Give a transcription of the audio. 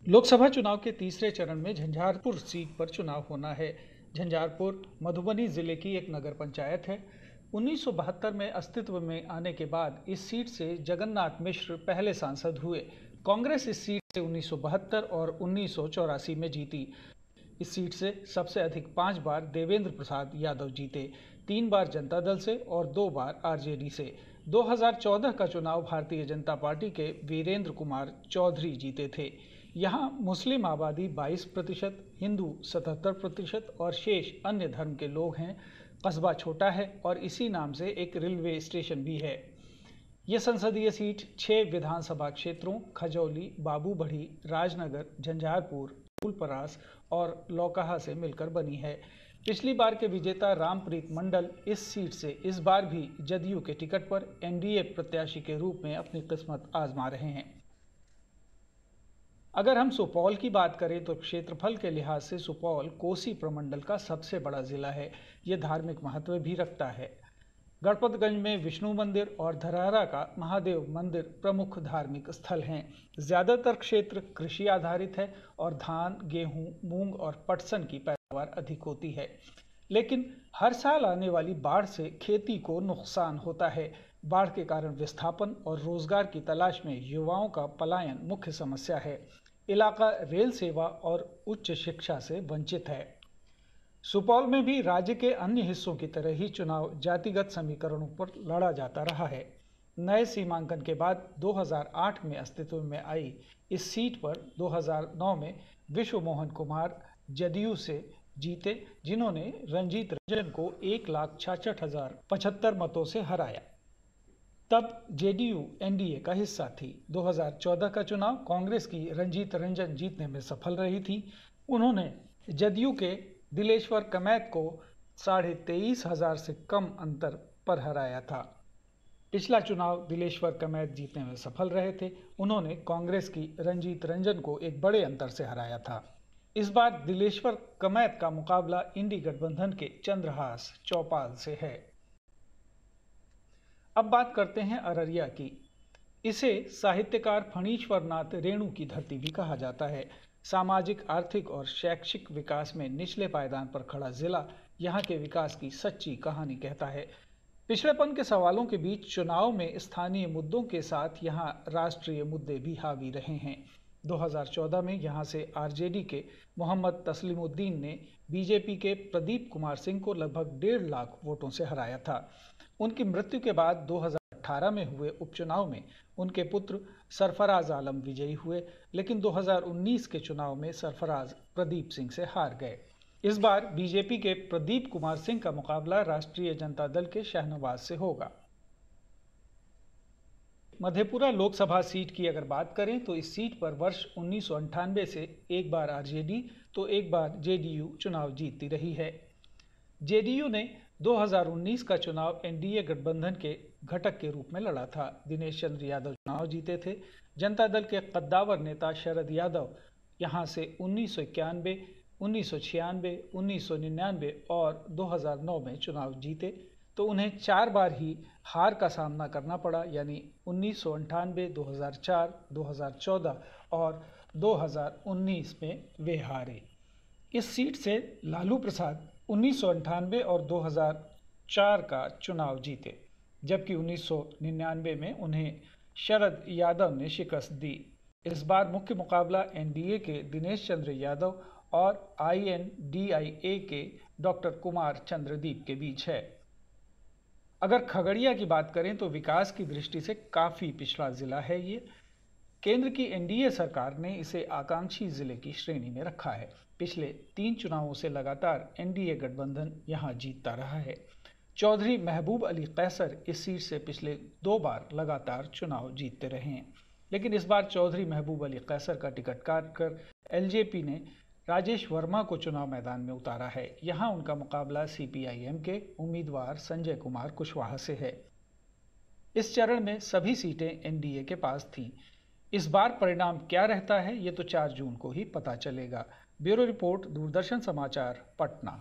लोकसभा चुनाव के तीसरे चरण में झंझारपुर सीट पर चुनाव होना है। झंझारपुर मधुबनी जिले की एक नगर पंचायत है। 1972 में अस्तित्व में आने के बाद इस सीट से जगन्नाथ मिश्र पहले सांसद हुए। कांग्रेस इस सीट से 1972 और 1984 में जीती। इस सीट से सबसे अधिक 5 बार देवेंद्र प्रसाद यादव जीते, 3 बार जनता दल से और 2 बार आरजेडी से। 2014 का चुनाव भारतीय जनता पार्टी के वीरेंद्र कुमार चौधरी जीते थे। यहाँ मुस्लिम आबादी 22%, हिंदू 77% और शेष अन्य धर्म के लोग हैं। कस्बा छोटा है और इसी नाम से एक रेलवे स्टेशन भी है। यह संसदीय सीट 6 विधानसभा क्षेत्रों खजौली, बाबूबढ़ी, राजनगर, झंझारपुर, फूलपरास और लौकहा से मिलकर बनी है। पिछली बार के विजेता रामप्रीत मंडल इस सीट से इस बार भी जदयू के टिकट पर एनडीए प्रत्याशी के रूप में अपनी किस्मत आजमा रहे हैं। अगर हम सुपौल की बात करें तो क्षेत्रफल के लिहाज से सुपौल कोसी प्रमंडल का सबसे बड़ा जिला है। यह धार्मिक महत्व भी रखता है। गणपतगंज में विष्णु मंदिर और धरहरा का महादेव मंदिर प्रमुख धार्मिक स्थल हैं। ज़्यादातर क्षेत्र कृषि आधारित है और धान, गेहूं, मूंग और पटसन की पैदावार अधिक होती है। लेकिन हर साल आने वाली बाढ़ से खेती को नुकसान होता है। बाढ़ के कारण विस्थापन और रोजगार की तलाश में युवाओं का पलायन मुख्य समस्या है। इलाका रेल सेवा और उच्च शिक्षा से वंचित है। सुपौल में भी राज्य के अन्य हिस्सों की तरह ही चुनाव जातिगत समीकरणों पर लड़ा जाता रहा है। नए सीमांकन के बाद 2008 में अस्तित्व में आई इस सीट पर 2009 में विश्व मोहन कुमार जदयू से जीते, जिन्होंने रंजीत रंजन को 1,66,075 मतों से हराया। तब जेडीयू एनडीए का हिस्सा थी। 2014 का चुनाव कांग्रेस की रंजीत रंजन जीतने में सफल रही थी। उन्होंने जदयू के दिलेश्वर कमैत को 23,500 से कम अंतर पर हराया था। पिछला चुनाव दिलेश्वर कमैत जीतने में सफल रहे थे। उन्होंने कांग्रेस की रंजीत रंजन को एक बड़े अंतर से हराया था। इस बार दिलेश्वर कमैत का मुकाबला इंडी गठबंधन के चंद्रहास चौपाल से है। अब बात करते हैं अररिया की। इसे साहित्यकार फणीश्वर नाथ रेणु की धरती भी कहा जाता है। सामाजिक, आर्थिक और शैक्षिक विकास में निचले पायदान पर खड़ा जिला यहाँ के विकास की सच्ची कहानी कहता है। पिछड़ेपन के सवालों के बीच चुनाव में स्थानीय मुद्दों के साथ यहाँ राष्ट्रीय मुद्दे भी हावी रहे हैं। 2014 में यहाँ से आरजेडी के मोहम्मद तस्लीमुद्दीन ने बीजेपी के प्रदीप कुमार सिंह को लगभग 1.5 लाख वोटों से हराया था। उनकी मृत्यु के बाद 2018 में हुए उपचुनाव में उनके पुत्र सरफराज आलम विजयी हुए, लेकिन 2019 के चुनाव में सरफराज प्रदीप सिंह से हार गए। इस बार बीजेपी के प्रदीप कुमार सिंह का मुकाबला राष्ट्रीय जनता दल के शाहनवाज से होगा। मधेपुरा लोकसभा सीट की अगर बात करें तो इस सीट पर वर्ष 1998 से एक बार आरजेडी तो एक बार जेडीयू चुनाव जीतती रही है। जेडीयू ने 2019 का चुनाव एनडीए गठबंधन के घटक के रूप में लड़ा था। दिनेश चंद्र यादव चुनाव जीते थे। जनता दल के कद्दावर नेता शरद यादव यहां से 1991, 1996, 1999 और 2009 में चुनाव जीते, तो उन्हें 4 बार ही हार का सामना करना पड़ा, यानी 1998, 2004, 2014 और 2019 में वे हारे। इस सीट से लालू प्रसाद 1998 और 2004 का चुनाव जीते, जबकि 1999 में उन्हें शरद यादव ने शिकस्त दी। इस बार मुख्य मुकाबला एनडीए के दिनेश चंद्र यादव और आईएनडीआईए के डॉक्टर कुमार चंद्रदीप के बीच है। अगर खगड़िया की बात करें तो विकास की दृष्टि से काफ़ी पिछड़ा जिला है ये। केंद्र की एनडीए सरकार ने इसे आकांक्षी जिले की श्रेणी में रखा है। पिछले 3 चुनावों से लगातार एनडीए गठबंधन यहां जीतता रहा है। चौधरी महबूब अली कैसर इस सीट से पिछले 2 बार लगातार चुनाव जीतते रहे हैं, लेकिन इस बार चौधरी महबूब अली कैसर का टिकट काटकर एलजेपी ने राजेश वर्मा को चुनाव मैदान में उतारा है। यहां उनका मुकाबला सीपीआईएम के उम्मीदवार संजय कुमार कुशवाहा से है। इस चरण में सभी सीटें एनडीए के पास थीं। इस बार परिणाम क्या रहता है ये तो 4 जून को ही पता चलेगा। ब्यूरो रिपोर्ट, दूरदर्शन समाचार, पटना।